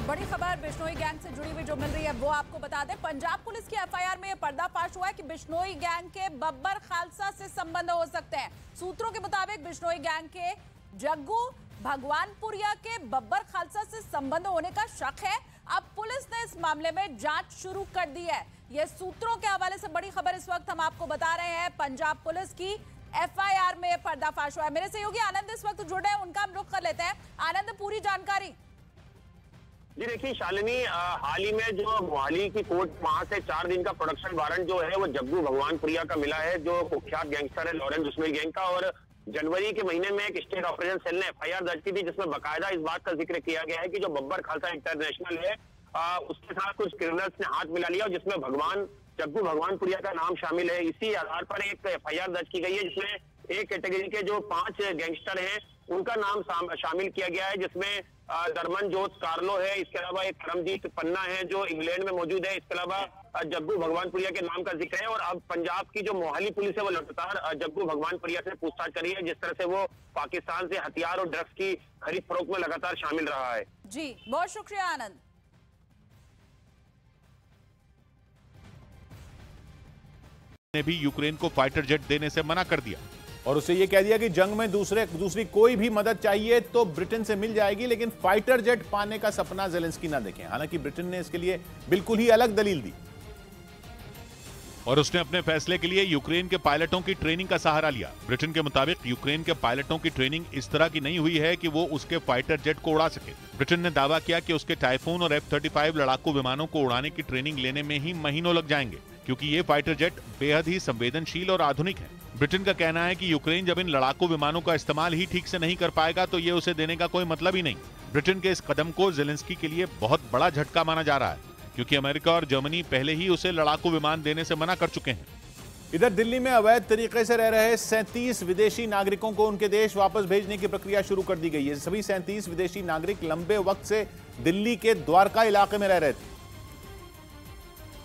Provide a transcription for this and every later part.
बड़ी खबर बिश्नोई गैंग से जुड़ी हुई जो मिल रही है वो आपको बता दें। पंजाब पुलिस की एफआईआर में पर्दाफाश हुआ है कि बिश्नोई गैंग के बब्बर खालसा से संबंध हो सकते हैं। सूत्रों के मुताबिक बिश्नोई गैंग के जग्गू भगवानपुरिया के बब्बर खालसा से संबंध होने का शक है। अब पुलिस ने इस मामले में जांच शुरू कर दी है। यह सूत्रों के हवाले से बड़ी खबर इस वक्त हम आपको बता रहे हैं। पंजाब पुलिस की एफआईआर में पर्दाफाश हुआ है। मेरे सहयोगी आनंद इस वक्त जुड़े हैं, उनका हम रुख कर लेते हैं। आनंद, पूरी जानकारी। जी देखिए शालिनी, हाल ही में जो मोहाली की कोर्ट, वहां से 4 दिन का प्रोडक्शन वारंट जो है वो जग्गू भगवानपुरिया का मिला है, जो कुख्यात गैंगस्टर है लॉरेंस बिश्नोई गैंग का। और जनवरी के महीने में एक स्टेट ऑपरेशन सेल ने एफआईआर दर्ज की थी, जिसमें बकायदा इस बात का जिक्र किया गया है कि जो बब्बर खालसा इंटरनेशनल है उसके साथ कुछ क्रिमिनल्स ने हाथ मिला लिया, और जिसमें जग्गू भगवानपुरिया का नाम शामिल है। इसी आधार पर एक एफआईआर दर्ज की गई है, जिसमें एक कैटेगरी के जो 5 गैंगस्टर हैं उनका नाम शामिल किया गया है, जिसमें दरमनजोत कार्लो है, इसके अलावा एक करमजीत पन्ना है जो इंग्लैंड में मौजूद है, इसके अलावा जग्गू भगवानपुरिया के नाम का जिक्र है। और अब पंजाब की जो मोहाली पुलिस है वो लगातार जग्गू भगवानपुरिया से पूछताछ कर रही है, जिस तरह से वो पाकिस्तान से हथियार और ड्रग्स की खरीद फरोख्त में लगातार शामिल रहा है। जी बहुत शुक्रिया आनंद। ने भी यूक्रेन को फाइटर जेट देने से मना कर दिया और उसे यह कह दिया कि जंग में दूसरी कोई भी मदद चाहिए तो ब्रिटेन से मिल जाएगी, लेकिन फाइटर जेट पाने का सपना ज़ेलेंस्की ना देखें। हालांकि ब्रिटेन ने इसके लिए बिल्कुल ही अलग दलील दी और उसने अपने फैसले के लिए यूक्रेन के पायलटों की ट्रेनिंग का सहारा लिया। ब्रिटेन के मुताबिक यूक्रेन के पायलटों की ट्रेनिंग इस तरह की नहीं हुई है कि वो उसके फाइटर जेट को उड़ा सके। ब्रिटेन ने दावा किया कि उसके टाइफून और F-35 लड़ाकू विमानों को उड़ाने की ट्रेनिंग लेने में ही महीनों लग जाएंगे, क्योंकि ये फाइटर जेट बेहद ही संवेदनशील और आधुनिक है। ब्रिटेन का कहना है कि यूक्रेन जब इन लड़ाकू विमानों का इस्तेमाल ही ठीक से नहीं कर पाएगा तो ये उसे देने का कोई मतलब ही नहीं। ब्रिटेन के इस कदम को ज़ेलेंस्की के लिए बहुत बड़ा झटका माना जा रहा है, क्योंकि अमेरिका और जर्मनी पहले ही उसे लड़ाकू विमान देने से मना कर चुके हैं। इधर दिल्ली में अवैध तरीके से रह रहे 37 विदेशी नागरिकों को उनके देश वापस भेजने की प्रक्रिया शुरू कर दी गई है। सभी 37 विदेशी नागरिक लंबे वक्त से दिल्ली के द्वारका इलाके में रह रहे थे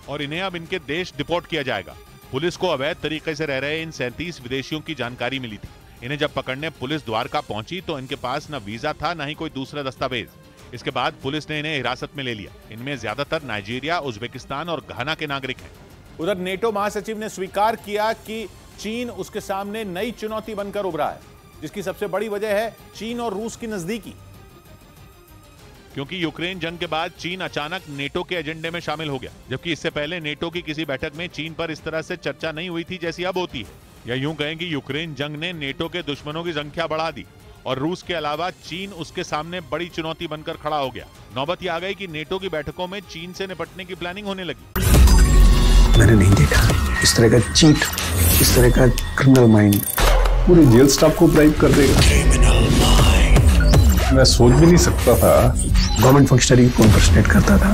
और इन्हें अब इनके देश डिपोर्ट किया जाएगा। पुलिस को अवैध तरीके से रह रहे इन 37 विदेशियों की जानकारी मिली थी। इन्हें जब पकड़ने पुलिस द्वारका पहुंची तो इनके पास न वीजा था न ही कोई दूसरा दस्तावेज। इसके बाद पुलिस ने इन्हें हिरासत में ले लिया। इनमें ज्यादातर नाइजीरिया, उज्बेकिस्तान और घाना के नागरिक हैं। उधर नेटो महासचिव ने स्वीकार किया कि चीन उसके सामने नई चुनौती बनकर उभरा है, जिसकी सबसे बड़ी वजह है चीन और रूस की नजदीकी। क्योंकि यूक्रेन जंग के बाद चीन अचानक नेटो के एजेंडे में शामिल हो गया, जबकि इससे पहले नेटो की किसी बैठक में चीन पर इस तरह से चर्चा नहीं हुई थी जैसी अब होती है। या यूं कहें कि यूक्रेन जंग ने नेटो के दुश्मनों की संख्या बढ़ा दी और रूस के अलावा चीन उसके सामने बड़ी चुनौती बनकर खड़ा हो गया। नौबत यह आ गई कि नेटो की बैठकों में चीन से निपटने की प्लानिंग होने लगी। मैंने नहीं देखा इस तरह का चीट, इस तरह का क्रिमिनल माइंड पूरे जेल स्टाफ को ब्राइब कर देगा। मैं सोच भी नहीं सकता था। गवर्नमेंट फंक्शनरी को इम्पर्सनेट करता था,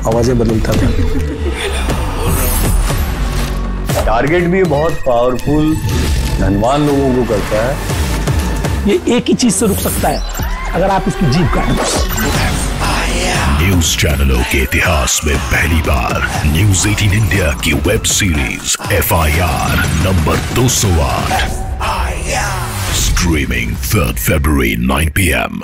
आवाजें बदलता था। टारगेट भी बहुत पावरफुल, धनवान लोगों को करता है। ये एक ही चीज से रुक सकता है, अगर आप इसकी जीभ काटें। न्यूज चैनलों के इतिहास में पहली बार न्यूज 18 इंडिया की web series FIR number 208 streaming 3rd February 9 PM